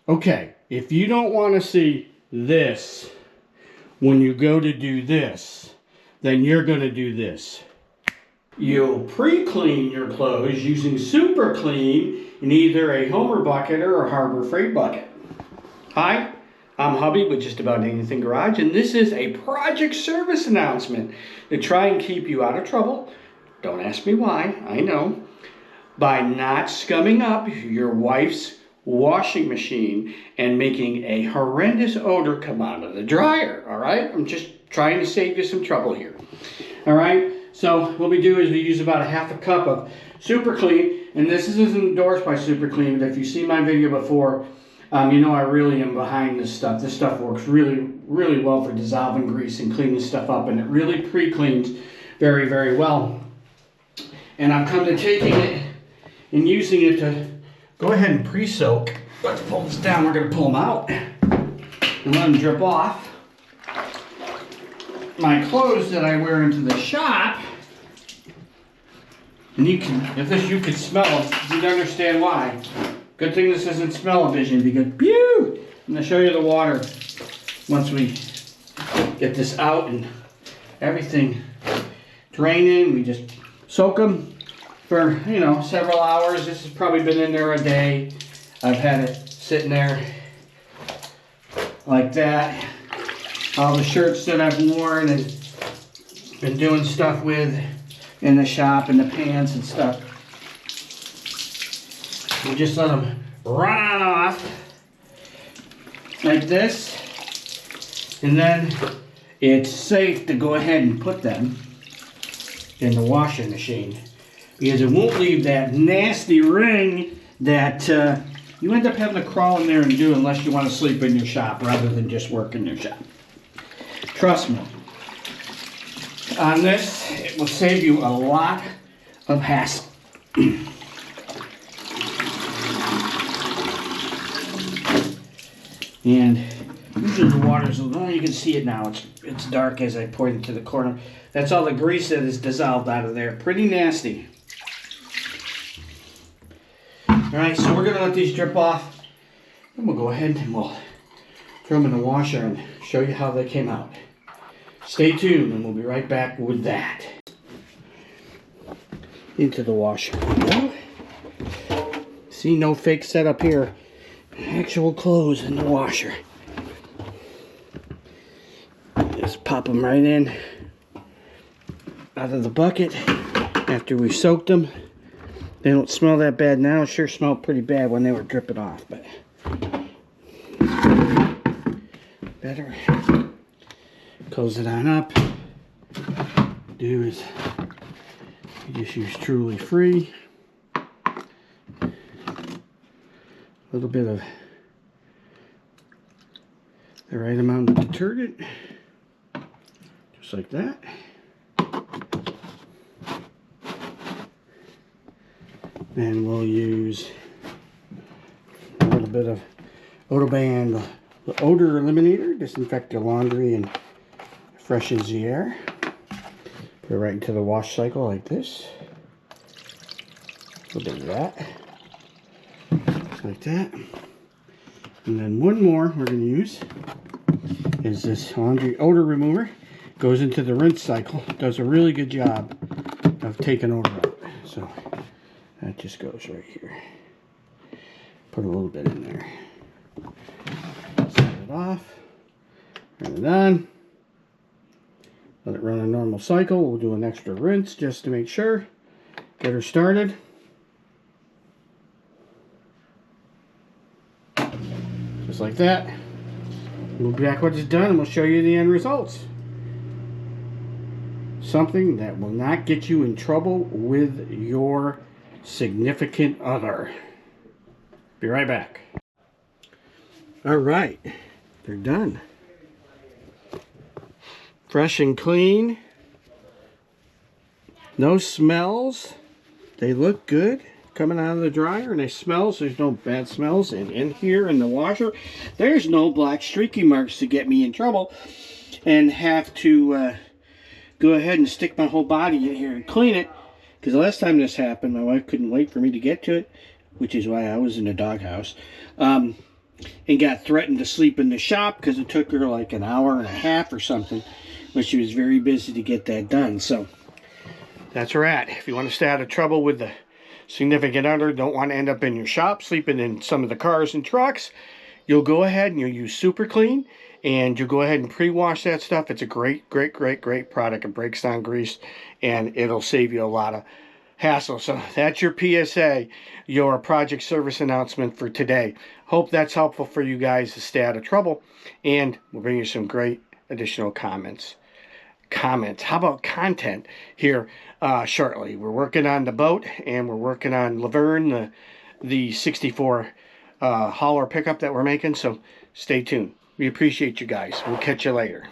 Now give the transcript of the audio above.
Okay, if you don't want to see this when you go to do this, then you're going to do this. You'll pre-clean your clothes using Super Clean in either a Homer bucket or a Harbor Freight bucket. Hi, I'm Hubby with Just About Anything Garage, and this is a project service announcement to try and keep you out of trouble. Don't ask me why, I know. By not scumming up your wife's washing machine and making a horrendous odor come out of the dryer, all right? I'm just trying to save you some trouble here, all right? So what we do is we use about a half a cup of Super Clean, and this isn't endorsed by Super Clean, but if you see my video before, you know I really am behind this stuff. This stuff works really, really well for dissolving grease and cleaning stuff up, and it really pre-cleans very, very well. And I've come to taking it and using it to go ahead and pre-soak. Let's pull this down. We're going to pull them out and let them drip off. My clothes that I wear into the shop, and you could smell them, you'd understand why. Good thing this isn't smell-o-vision because, pew! I'm going to show you the water once we get this out and everything draining. We just soak them for, you know, several hours. This has probably been in there a day. I've had it sitting there like that. All the shirts that I've worn and been doing stuff with in the shop and the pants and stuff. We just let them run off like this, and then it's safe to go ahead and put them in the washing machine because it won't leave that nasty ring that you end up having to crawl in there and do unless you want to sleep in your shop rather than just work in your shop. Trust me. On this, it will save you a lot of hassle. And usually the water's, oh, you can see it now. It's dark as I point it to the corner. That's all the grease that is dissolved out of there. Pretty nasty. Alright, so we're going to let these drip off. And we'll go ahead and we'll throw them in the washer and show you how they came out. Stay tuned and we'll be right back with that. Into the washer. See, no fake setup here. Actual clothes in the washer. Just pop them right in out of the bucket after we soaked them. They don't smell that bad now. Sure smelled pretty bad when they were dripping off, but better. Close it on up. Do is you just use Truly Free. A little bit of the right amount of detergent, just like that. And we'll use a little bit of Odor-Band, the odor eliminator, disinfect your laundry and freshens the air. Put it right into the wash cycle like this. A little bit of that. Like that. And then one more we're going to use is this laundry odor remover. Goes into the rinse cycle. Does a really good job of taking odor out. So that just goes right here. Put a little bit in there. Set it off. Turn it on. Let it run a normal cycle. We'll do an extra rinse just to make sure. Get her started. Just like that. We'll be back when it's done and we'll show you the end results. Something that will not get you in trouble with your significant other. Be right back. Alright, they're done. Fresh and clean. No smells. They look good coming out of the dryer, and they smell, so there's no bad smells. And in here in the washer, there's no black streaky marks to get me in trouble and have to go ahead and stick my whole body in here and clean it. Because the last time this happened, my wife couldn't wait for me to get to it, which is why I was in the doghouse. and got threatened to sleep in the shop because it took her like an hour and a half or something, but she was very busy to get that done. So that's where we're at. If you want to stay out of trouble with the significant other, don't want to end up in your shop sleeping in some of the cars and trucks, you'll go ahead and you'll use Super Clean, and you'll go ahead and pre-wash that stuff. It's a great product. It breaks down grease, and it'll save you a lot of hassle. So that's your PSA, your project service announcement for today. Hope that's helpful for you guys to stay out of trouble, and we'll bring you some great additional comments. How about content here shortly? We're working on the boat, and we're working on Laverne, the 64 hauler pickup that we're making. So stay tuned. We appreciate you guys. We'll catch you later.